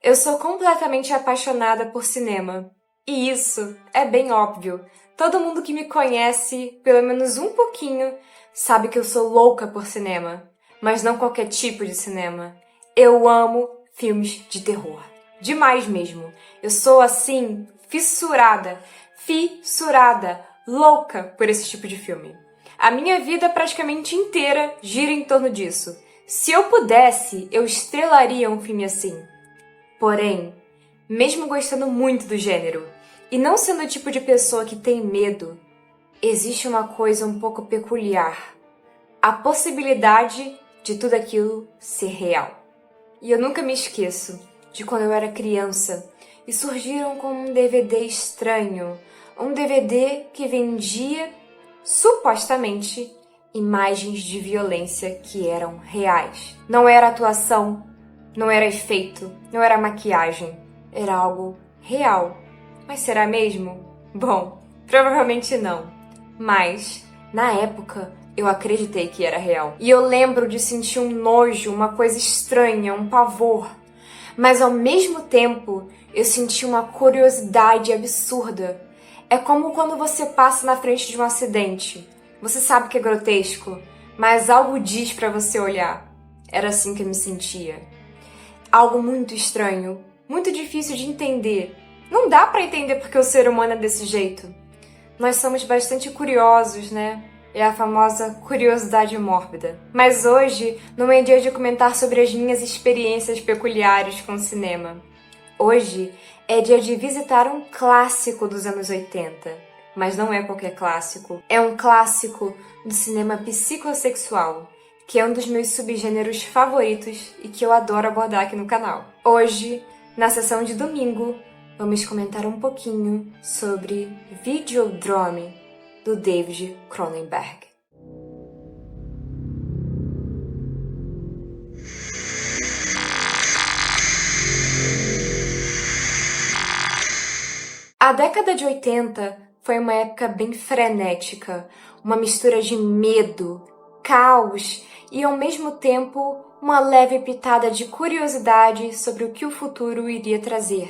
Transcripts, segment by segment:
Eu sou completamente apaixonada por cinema. E isso é bem óbvio. Todo mundo que me conhece, pelo menos um pouquinho, sabe que eu sou louca por cinema. Mas não qualquer tipo de cinema. Eu amo filmes de terror. Demais mesmo. Eu sou, assim, fissurada, louca por esse tipo de filme. A minha vida praticamente inteira gira em torno disso. Se eu pudesse, eu estrelaria um filme assim. Porém, mesmo gostando muito do gênero e não sendo o tipo de pessoa que tem medo, existe uma coisa um pouco peculiar: a possibilidade de tudo aquilo ser real. E eu nunca me esqueço de quando eu era criança e surgiram com um DVD estranho, um DVD que vendia, supostamente, imagens de violência que eram reais. Não era atuação, não era efeito, não era maquiagem, era algo real. Mas será mesmo? Bom, provavelmente não. Mas, na época, eu acreditei que era real. E eu lembro de sentir um nojo, uma coisa estranha, um pavor. Mas ao mesmo tempo, eu senti uma curiosidade absurda. É como quando você passa na frente de um acidente. Você sabe que é grotesco, mas algo diz pra você olhar. Era assim que eu me sentia. Algo muito estranho, muito difícil de entender. Não dá pra entender porque o ser humano é desse jeito. Nós somos bastante curiosos, né? É a famosa curiosidade mórbida. Mas hoje não é dia de comentar sobre as minhas experiências peculiares com o cinema. Hoje é dia de visitar um clássico dos anos 80. Mas não é qualquer clássico. É um clássico do cinema psicossexual, que é um dos meus subgêneros favoritos e que eu adoro abordar aqui no canal. Hoje, na sessão de domingo, vamos comentar um pouquinho sobre Videodrome, do David Cronenberg. A década de 80 foi uma época bem frenética, uma mistura de medo, caos e, ao mesmo tempo, uma leve pitada de curiosidade sobre o que o futuro iria trazer.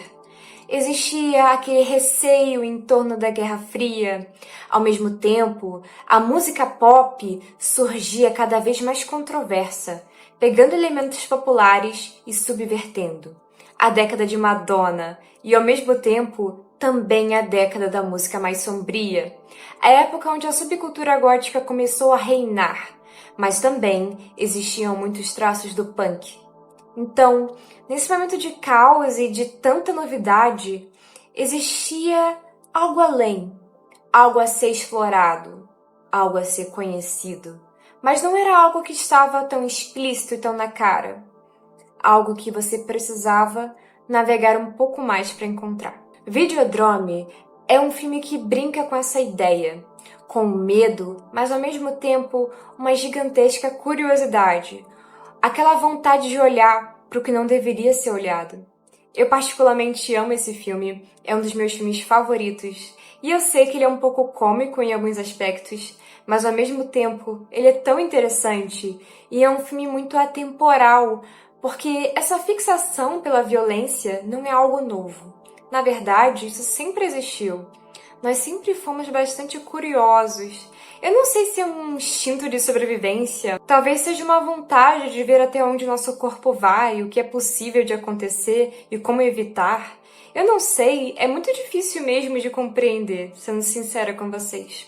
Existia aquele receio em torno da Guerra Fria. Ao mesmo tempo, a música pop surgia cada vez mais controversa, pegando elementos populares e subvertendo. A década de Madonna e, ao mesmo tempo, também a década da música mais sombria. A época onde a subcultura gótica começou a reinar, mas também existiam muitos traços do punk. Então, nesse momento de caos e de tanta novidade, existia algo além, algo a ser explorado, algo a ser conhecido. Mas não era algo que estava tão explícito e tão na cara. Algo que você precisava navegar um pouco mais para encontrar. Videodrome é um filme que brinca com essa ideia, com medo, mas ao mesmo tempo uma gigantesca curiosidade, aquela vontade de olhar para o que não deveria ser olhado. Eu particularmente amo esse filme, é um dos meus filmes favoritos, e eu sei que ele é um pouco cômico em alguns aspectos, mas ao mesmo tempo ele é tão interessante e é um filme muito atemporal, porque essa fixação pela violência não é algo novo. Na verdade, isso sempre existiu. Nós sempre fomos bastante curiosos. Eu não sei se é um instinto de sobrevivência, talvez seja uma vontade de ver até onde nosso corpo vai, o que é possível de acontecer e como evitar. Eu não sei, é muito difícil mesmo de compreender, sendo sincera com vocês.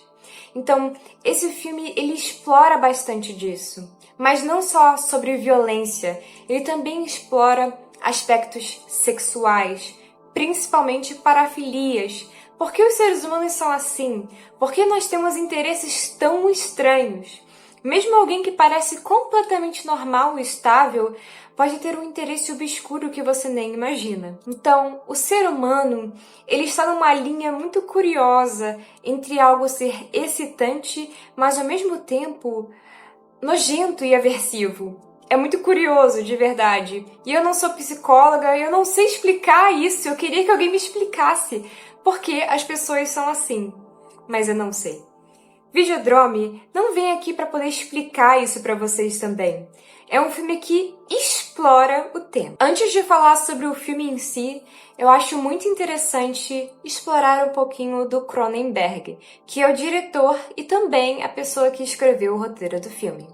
Então, esse filme, ele explora bastante disso. Mas não só sobre violência, ele também explora aspectos sexuais, principalmente parafilias. Por que os seres humanos são assim? Por que nós temos interesses tão estranhos? Mesmo alguém que parece completamente normal e estável pode ter um interesse obscuro que você nem imagina. Então, o ser humano, ele está numa linha muito curiosa entre algo ser excitante, mas ao mesmo tempo nojento e aversivo. É muito curioso, de verdade. E eu não sou psicóloga, eu não sei explicar isso. Eu queria que alguém me explicasse por que as pessoas são assim. Mas eu não sei. Videodrome não vem aqui para poder explicar isso para vocês também. É um filme que explora o tema. Antes de falar sobre o filme em si, eu acho muito interessante explorar um pouquinho do Cronenberg, que é o diretor e também a pessoa que escreveu o roteiro do filme.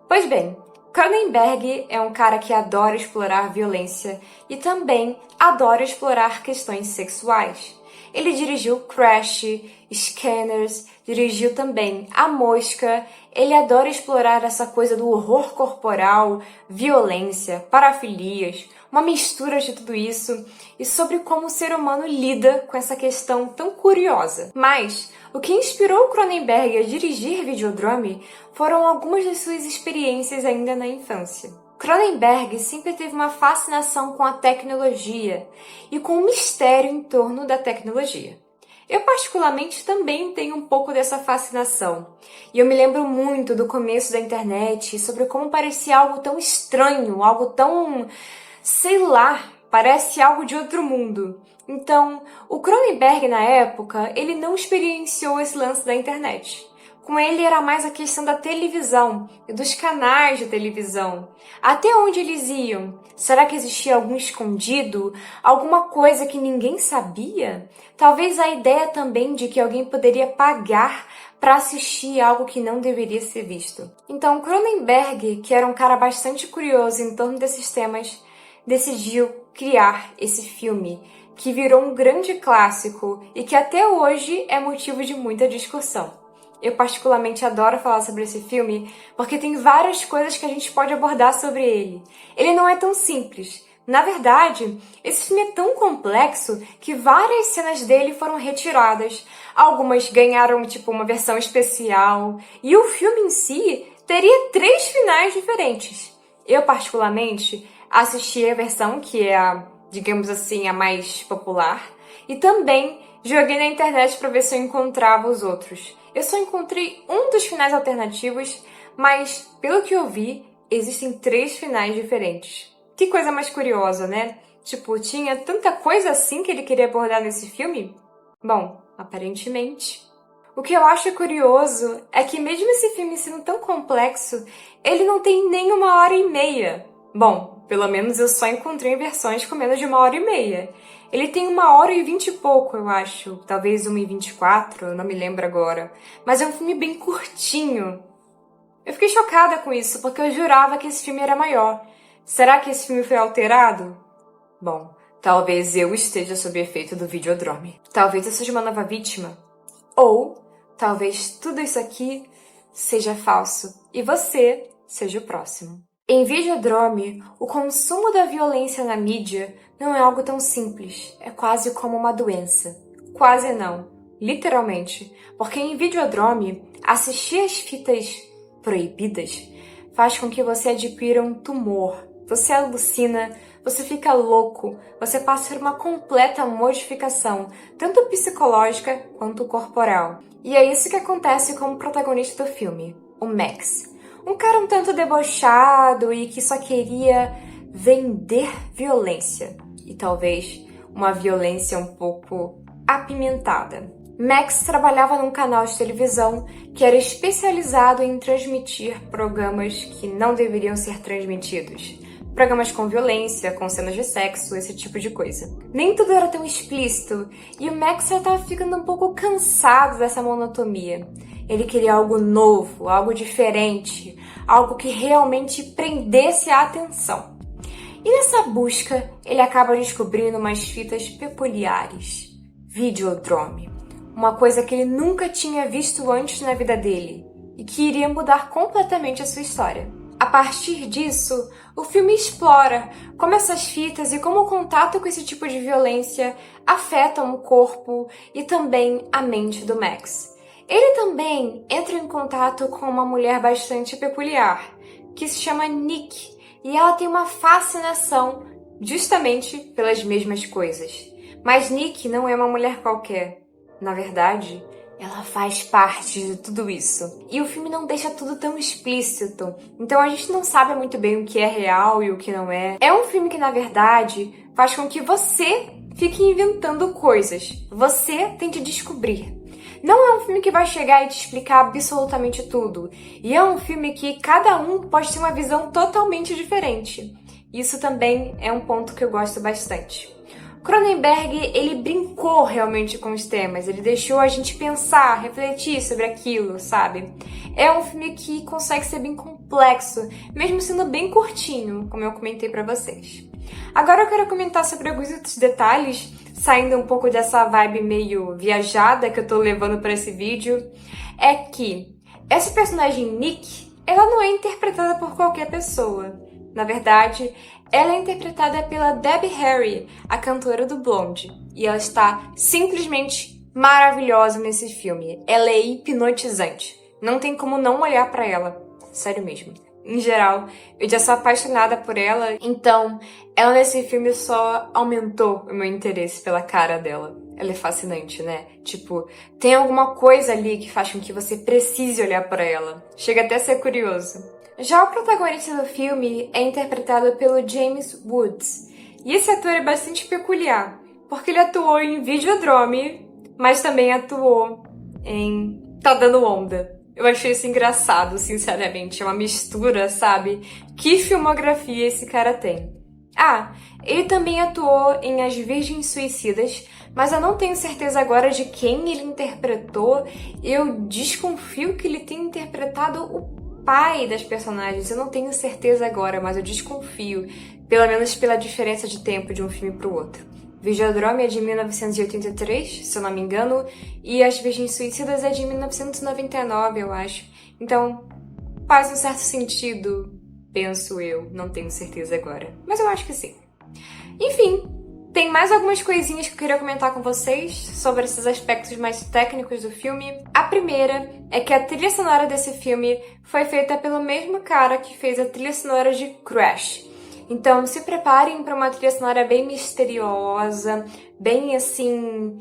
Pois bem, Cronenberg é um cara que adora explorar violência e também adora explorar questões sexuais. Ele dirigiu Crash, Scanners, dirigiu também A Mosca. Ele adora explorar essa coisa do horror corporal, violência, parafilias, uma mistura de tudo isso e sobre como o ser humano lida com essa questão tão curiosa. Mas o que inspirou Cronenberg a dirigir Videodrome foram algumas das suas experiências ainda na infância. Cronenberg sempre teve uma fascinação com a tecnologia e com o mistério em torno da tecnologia. Eu particularmente também tenho um pouco dessa fascinação. E eu me lembro muito do começo da internet sobre como parecia algo tão estranho, algo tão, sei lá, parece algo de outro mundo. Então, o Cronenberg na época, ele não experienciou esse lance da internet. Com ele era mais a questão da televisão e dos canais de televisão. Até onde eles iam? Será que existia algum escondido? Alguma coisa que ninguém sabia? Talvez a ideia também de que alguém poderia pagar para assistir algo que não deveria ser visto. Então Cronenberg, que era um cara bastante curioso em torno desses temas, decidiu criar esse filme, que virou um grande clássico e que até hoje é motivo de muita discussão. Eu particularmente adoro falar sobre esse filme porque tem várias coisas que a gente pode abordar sobre ele. Ele não é tão simples. Na verdade, esse filme é tão complexo que várias cenas dele foram retiradas. Algumas ganharam, uma versão especial. E o filme em si teria 3 finais diferentes. Eu, particularmente, assisti a versão que é digamos assim, a mais popular. E também joguei na internet para ver se eu encontrava os outros. Eu só encontrei um dos finais alternativos, mas, pelo que eu vi, existem 3 finais diferentes. Que coisa mais curiosa, né? Tinha tanta coisa assim que ele queria abordar nesse filme? Bom, aparentemente. O que eu acho curioso é que mesmo esse filme sendo tão complexo, ele não tem nem 1h30. Bom, pelo menos eu só encontrei versões com menos de 1h30. Ele tem 1h20 e pouco, eu acho. Talvez 1h24, eu não me lembro agora. Mas é um filme bem curtinho. Eu fiquei chocada com isso, porque eu jurava que esse filme era maior. Será que esse filme foi alterado? Bom, talvez eu esteja sob efeito do Videodrome. Talvez eu seja uma nova vítima. Ou talvez tudo isso aqui seja falso e você seja o próximo. Em Videodrome, o consumo da violência na mídia não é algo tão simples, é quase como uma doença. Quase não, literalmente, porque em Videodrome, assistir às fitas proibidas faz com que você adquira um tumor, você alucina, você fica louco, você passa por uma completa modificação, tanto psicológica quanto corporal. E é isso que acontece com o protagonista do filme, o Max. Um cara um tanto debochado e que só queria vender violência. E talvez uma violência um pouco apimentada. Max trabalhava num canal de televisão que era especializado em transmitir programas que não deveriam ser transmitidos. Programas com violência, com cenas de sexo, esse tipo de coisa. Nem tudo era tão explícito e o Max já estava ficando um pouco cansado dessa monotonia. Ele queria algo novo, algo diferente, algo que realmente prendesse a atenção. E nessa busca, ele acaba descobrindo umas fitas peculiares. Videodrome. Uma coisa que ele nunca tinha visto antes na vida dele e que iria mudar completamente a sua história. A partir disso, o filme explora como essas fitas e como o contato com esse tipo de violência afetam o corpo e também a mente do Max. Ele também entra em contato com uma mulher bastante peculiar, que se chama Nick, e ela tem uma fascinação justamente pelas mesmas coisas. Mas Nick não é uma mulher qualquer. Na verdade, ela faz parte de tudo isso. E o filme não deixa tudo tão explícito, então a gente não sabe muito bem o que é real e o que não é. É um filme que, na verdade, faz com que você fique inventando coisas. Você tente descobrir. Não é um filme que vai chegar e te explicar absolutamente tudo. E é um filme que cada um pode ter uma visão totalmente diferente. Isso também é um ponto que eu gosto bastante. Cronenberg, ele brincou realmente com os temas, ele deixou a gente pensar, refletir sobre aquilo, sabe? É um filme que consegue ser bem complexo, mesmo sendo bem curtinho, como eu comentei pra vocês. Agora eu quero comentar sobre alguns outros detalhes, saindo um pouco dessa vibe meio viajada que eu tô levando pra esse vídeo, é que essa personagem Nick, ela não é interpretada por qualquer pessoa. Na verdade, ela é interpretada pela Debbie Harry, a cantora do Blonde. E ela está simplesmente maravilhosa nesse filme. Ela é hipnotizante. Não tem como não olhar pra ela. Sério mesmo. Em geral, eu já sou apaixonada por ela, então ela nesse filme só aumentou o meu interesse pela cara dela. Ela é fascinante, né? Tipo, tem alguma coisa ali que faz com que você precise olhar pra ela. Chega até a ser curioso. Já o protagonista do filme é interpretado pelo James Woods. E esse ator é bastante peculiar, porque ele atuou em Videodrome, mas também atuou em Tá Dando Onda. Eu achei isso engraçado, sinceramente. É uma mistura, sabe? Que filmografia esse cara tem. Ah, ele também atuou em As Virgens Suicidas, mas eu não tenho certeza agora de quem ele interpretou. Eu desconfio que ele tenha interpretado o pai das personagens. Eu não tenho certeza agora, mas eu desconfio, pelo menos pela diferença de tempo de um filme pro outro. Videodrome é de 1983, se eu não me engano, e As Virgens Suicidas é de 1999, eu acho. Então, faz um certo sentido, penso eu. Não tenho certeza agora, mas eu acho que sim. Enfim, tem mais algumas coisinhas que eu queria comentar com vocês sobre esses aspectos mais técnicos do filme. A primeira é que a trilha sonora desse filme foi feita pelo mesmo cara que fez a trilha sonora de Crash. Então, se preparem para uma trilha sonora bem misteriosa, bem assim...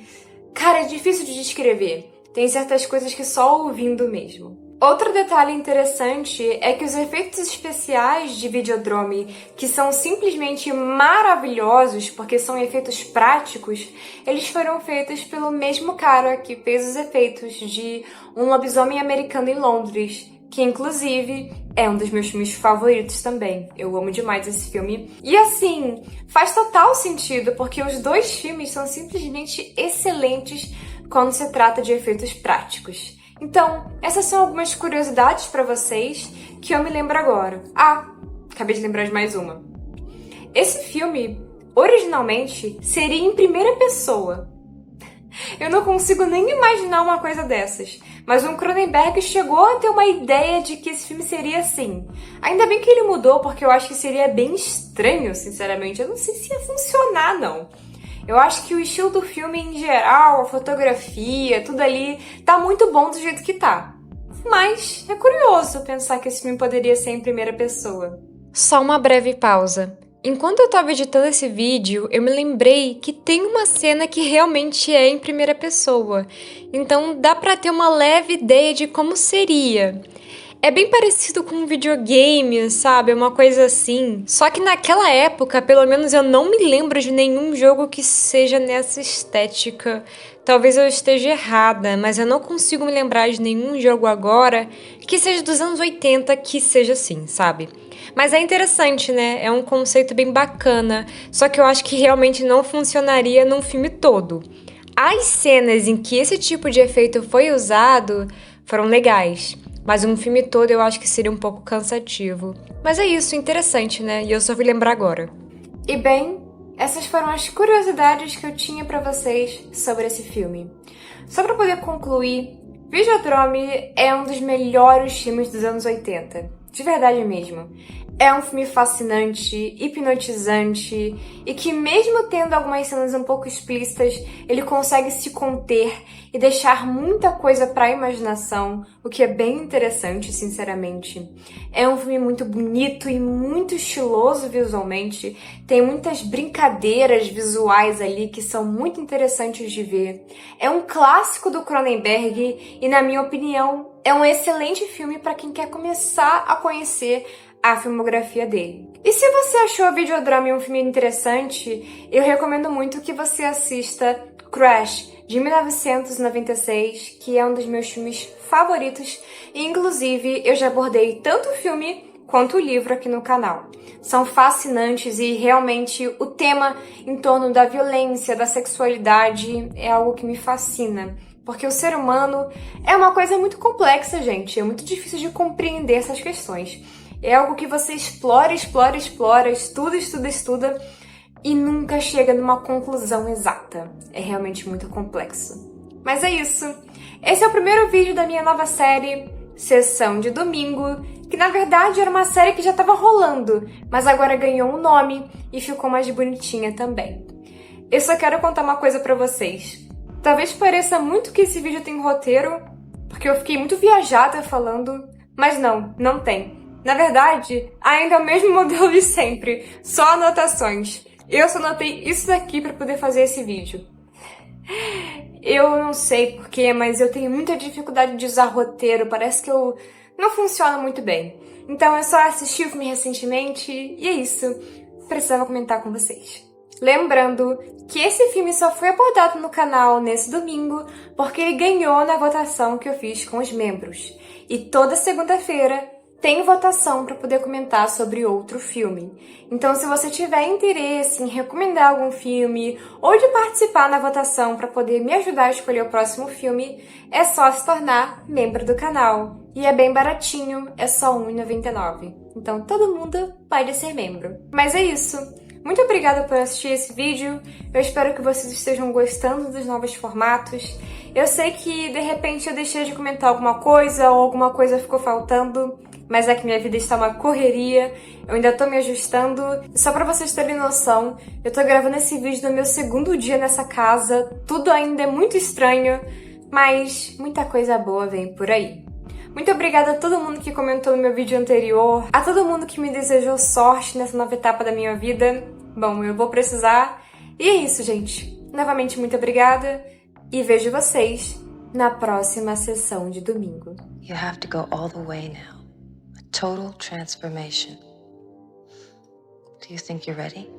Cara, é difícil de descrever. Tem certas coisas que só ouvindo mesmo. Outro detalhe interessante é que os efeitos especiais de Videodrome, que são simplesmente maravilhosos porque são efeitos práticos, eles foram feitos pelo mesmo cara que fez os efeitos de Um Lobisomem Americano em Londres, que inclusive é um dos meus filmes favoritos também. Eu amo demais esse filme. E assim, faz total sentido, porque os dois filmes são simplesmente excelentes quando se trata de efeitos práticos. Então, essas são algumas curiosidades pra vocês que eu me lembro agora. Ah, acabei de lembrar de mais uma. Esse filme, originalmente, seria em primeira pessoa. Eu não consigo nem imaginar uma coisa dessas. Mas o Cronenberg chegou a ter uma ideia de que esse filme seria assim. Ainda bem que ele mudou, porque eu acho que seria bem estranho, sinceramente. Eu não sei se ia funcionar, não. Eu acho que o estilo do filme em geral, a fotografia, tudo ali, tá muito bom do jeito que tá. Mas é curioso pensar que esse filme poderia ser em primeira pessoa. Só uma breve pausa. Enquanto eu tava editando esse vídeo, eu me lembrei que tem uma cena que realmente é em primeira pessoa. Então dá pra ter uma leve ideia de como seria. É bem parecido com um videogame, sabe? Uma coisa assim. Só que naquela época, pelo menos eu não me lembro de nenhum jogo que seja nessa estética. Talvez eu esteja errada, mas eu não consigo me lembrar de nenhum jogo agora que seja dos anos 80 que seja assim, sabe? Mas é interessante, né? É um conceito bem bacana, só que eu acho que realmente não funcionaria num filme todo. As cenas em que esse tipo de efeito foi usado foram legais, mas um filme todo eu acho que seria um pouco cansativo. Mas é isso, interessante, né? E eu só fui lembrar agora. E bem, essas foram as curiosidades que eu tinha pra vocês sobre esse filme. Só pra poder concluir, Videodrome é um dos melhores filmes dos anos 80. De verdade mesmo. É um filme fascinante, hipnotizante e que mesmo tendo algumas cenas um pouco explícitas, ele consegue se conter e deixar muita coisa para a imaginação, o que é bem interessante, sinceramente. É um filme muito bonito e muito estiloso visualmente, tem muitas brincadeiras visuais ali que são muito interessantes de ver. É um clássico do Cronenberg e, na minha opinião, é um excelente filme para quem quer começar a conhecer a filmografia dele. E se você achou Videodrome um filme interessante, eu recomendo muito que você assista Crash, de 1996, que é um dos meus filmes favoritos, e inclusive eu já abordei tanto o filme quanto o livro aqui no canal. São fascinantes e realmente o tema em torno da violência, da sexualidade é algo que me fascina. Porque o ser humano é uma coisa muito complexa, gente. É muito difícil de compreender essas questões. É algo que você explora, estuda e nunca chega numa conclusão exata. É realmente muito complexo. Mas é isso. Esse é o primeiro vídeo da minha nova série, Sessão de Domingo, que na verdade era uma série que já estava rolando, mas agora ganhou um nome e ficou mais bonitinha também. Eu só quero contar uma coisa pra vocês. Talvez pareça muito que esse vídeo tem roteiro, porque eu fiquei muito viajada falando, mas não tem. Na verdade, ainda é o mesmo modelo de sempre, só anotações. Eu só anotei isso daqui pra poder fazer esse vídeo. Eu não sei porquê, mas eu tenho muita dificuldade de usar roteiro, parece que eu não funciona muito bem. Então eu só assisti o filme recentemente e é isso. Precisava comentar com vocês. Lembrando que esse filme só foi abordado no canal nesse domingo porque ele ganhou na votação que eu fiz com os membros. E toda segunda-feira tem votação para poder comentar sobre outro filme. Então, se você tiver interesse em recomendar algum filme ou de participar na votação para poder me ajudar a escolher o próximo filme, é só se tornar membro do canal. E é bem baratinho, é só R$ 1,99. Então, todo mundo pode ser membro. Mas é isso. Muito obrigada por assistir esse vídeo. Eu espero que vocês estejam gostando dos novos formatos. Eu sei que, de repente, eu deixei de comentar alguma coisa ou alguma coisa ficou faltando, mas é que minha vida está uma correria, eu ainda tô me ajustando. E só pra vocês terem noção, eu tô gravando esse vídeo no meu segundo dia nessa casa, tudo ainda é muito estranho, mas muita coisa boa vem por aí. Muito obrigada a todo mundo que comentou no meu vídeo anterior, a todo mundo que me desejou sorte nessa nova etapa da minha vida. Bom, eu vou precisar. E é isso, gente. Novamente, muito obrigada e vejo vocês na próxima sessão de domingo. You have to go all the way now. A total transformation. Do you think you're ready?